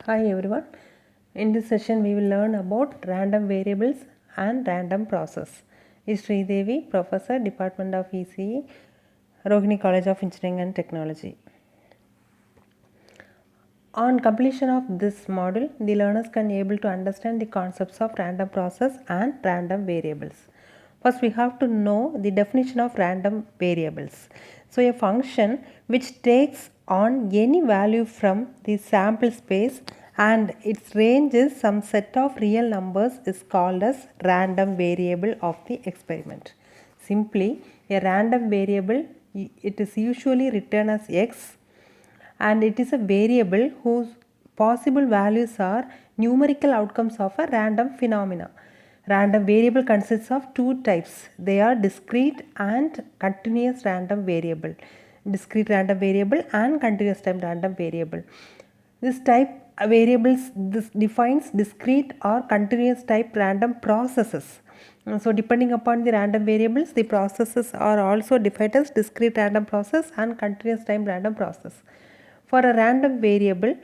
Hi everyone. In this session we will learn about random variables and random process. Is Sri Devi, Professor, Department of ECE, Rohini College of Engineering and Technology. On completion of this module, the learners can be able to understand the concepts of random process and random variables. First, we have to know the definition of random variables. So, a function which takes on any value from the sample space and its range is some set of real numbers is called as random variable of the experiment. Simply, a random variable, it is usually written as x, and it is a variable whose possible values are numerical outcomes of a random phenomena. Random variable consists of two types. They are discrete and continuous random variable. Discrete random variable and continuous time random variable. This type variables this defines discrete or continuous type random processes. So depending upon the random variables, the processes are also defined as discrete random process and continuous time random process. For a random variable,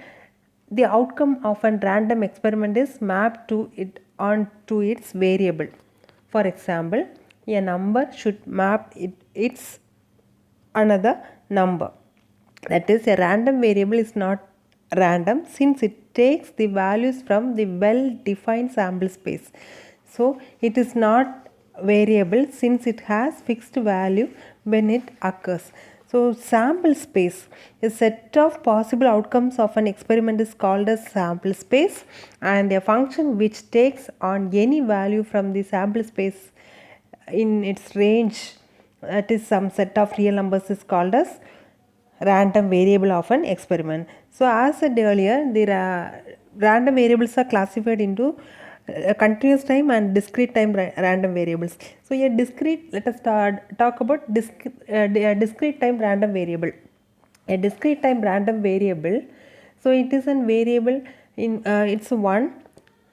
the outcome of a random experiment is mapped to it onto its variable. For example, a number should map its another number. That is, a random variable is not random since it takes the values from the well-defined sample space. So, it is not variable since it has fixed value when it occurs. So, sample space, a set of possible outcomes of an experiment is called as sample space, and a function which takes on any value from the sample space in its range, that is some set of real numbers, is called as random variable of an experiment. So as said earlier, the random variables are classified into continuous time and discrete time random variables. So a discrete, let us talk about discrete time random variable. A discrete time random variable, so it is a variable in it's one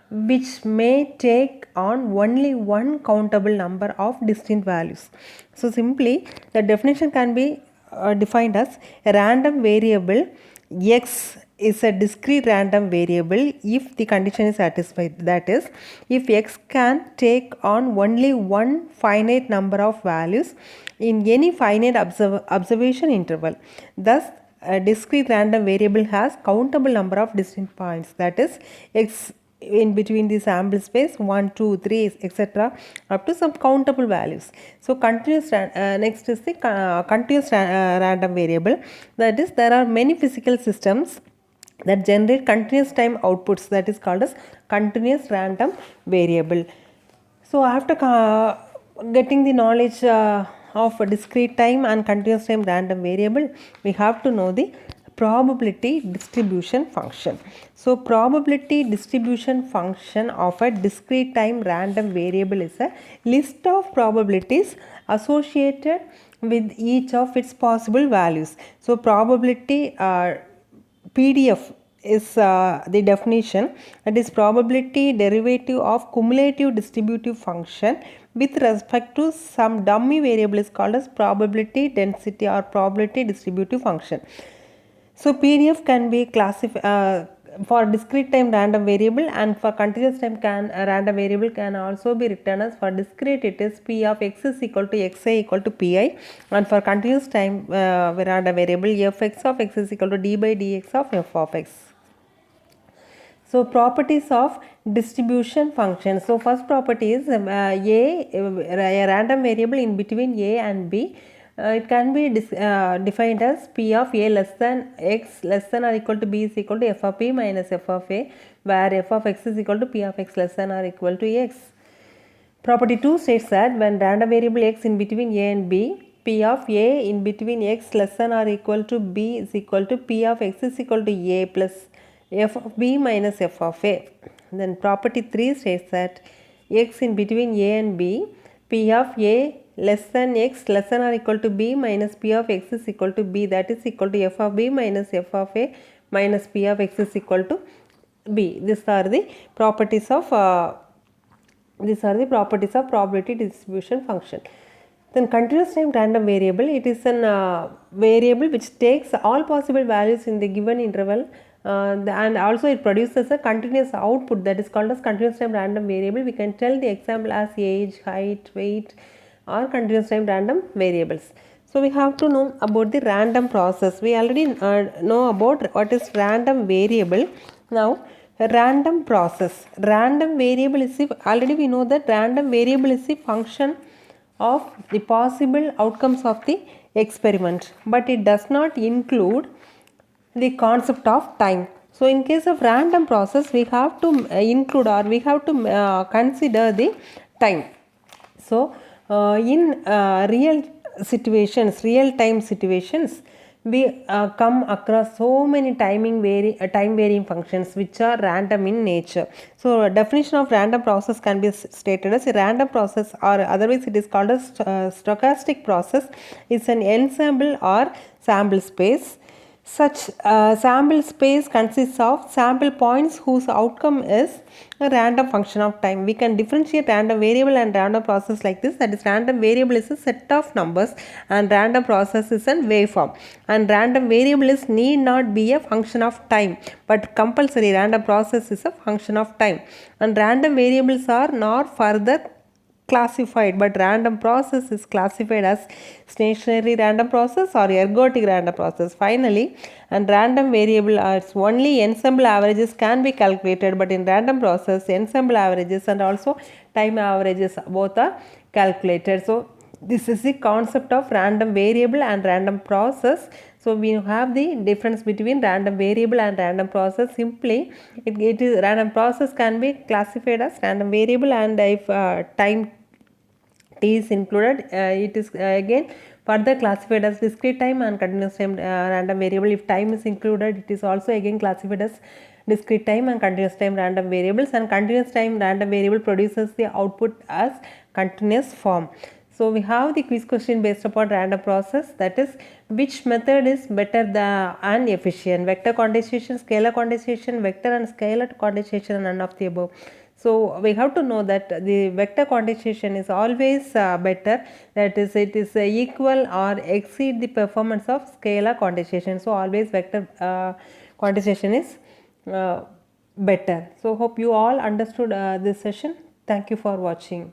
which may take on only one countable number of distinct values. So simply the definition can be defined as a random variable x is a discrete random variable if the condition is satisfied. That is, if x can take on only one finite number of values in any finite observation interval. Thus, a discrete random variable has countable number of distinct points, that is x in between the sample space 1, 2, 3, etc. up to some countable values. So continuous next is the continuous random variable. That is, there are many physical systems that generate continuous time outputs, that is called as continuous random variable. So after getting the knowledge of a discrete time and continuous time random variable, we have to know the probability distribution function. So probability distribution function of a discrete time random variable is a list of probabilities associated with each of its possible values. So probability PDF is the definition, that is probability derivative of cumulative distributive function with respect to some dummy variable is called as probability density or probability distributive function. So PDF can be classified for discrete time random variable, and for continuous time random variable can also be written as, for discrete it is P of x is equal to xi equal to pi, and for continuous time random variable fx of x is equal to d by dx of f of x. So properties of distribution function. So first property is a random variable in between a and b. It can be defined as P of a less than x less than or equal to b is equal to f of p minus f of a, where f of x is equal to p of x less than or equal to x. Property 2 states that when random variable x in between a and b, P of a in between x less than or equal to b is equal to P of x is equal to a plus f of b minus f of a. Then property 3 states that x in between a and b, P of a less than x less than or equal to b minus P of x is equal to b, that is equal to f of b minus f of a minus P of x is equal to b. These are the properties of probability distribution function. Then continuous time random variable, it is an variable which takes all possible values in the given interval and also it produces a continuous output that is called as continuous time random variable. We can tell the example as age, height, weight or continuous time random variables. So we have to know about the random process. We already know about what is random variable. Now random process, random variable is if already we know that random variable is a function of the possible outcomes of the experiment, but it does not include the concept of time. So in case of random process, we have to include or we have to consider the time. So in real situations, real time situations, we come across so many time varying functions which are random in nature. So definition of random process can be stated as a random process, or otherwise it is called as stochastic process. It's an ensemble or sample space. Such sample space consists of sample points whose outcome is a random function of time. We can differentiate random variable and random process like this. That is, random variable is a set of numbers and random process is a waveform. And random variable is need not be a function of time, but compulsory random process is a function of time. And random variables are not further classified, but random process is classified as stationary random process or ergodic random process. Finally, and random variable are only ensemble averages can be calculated, but in random process ensemble averages and also time averages both are calculated. So this is the concept of random variable and random process. So we have the difference between random variable and random process. Simply it is random process can be classified as random variable, and if time t is included, it is again further classified as discrete time and continuous time random variable. If time is included, it is also again classified as discrete time and continuous time random variables, and continuous time random variable produces the output as continuous form. So we have the quiz question based upon random process, that is, which method is better and efficient? Vector quantization, scalar quantization, vector and scalar quantization, and none of the above. So we have to know that the vector quantization is always better, that is, it is equal or exceed the performance of scalar quantization. So always vector quantization is better. So hope you all understood this session. Thank you for watching.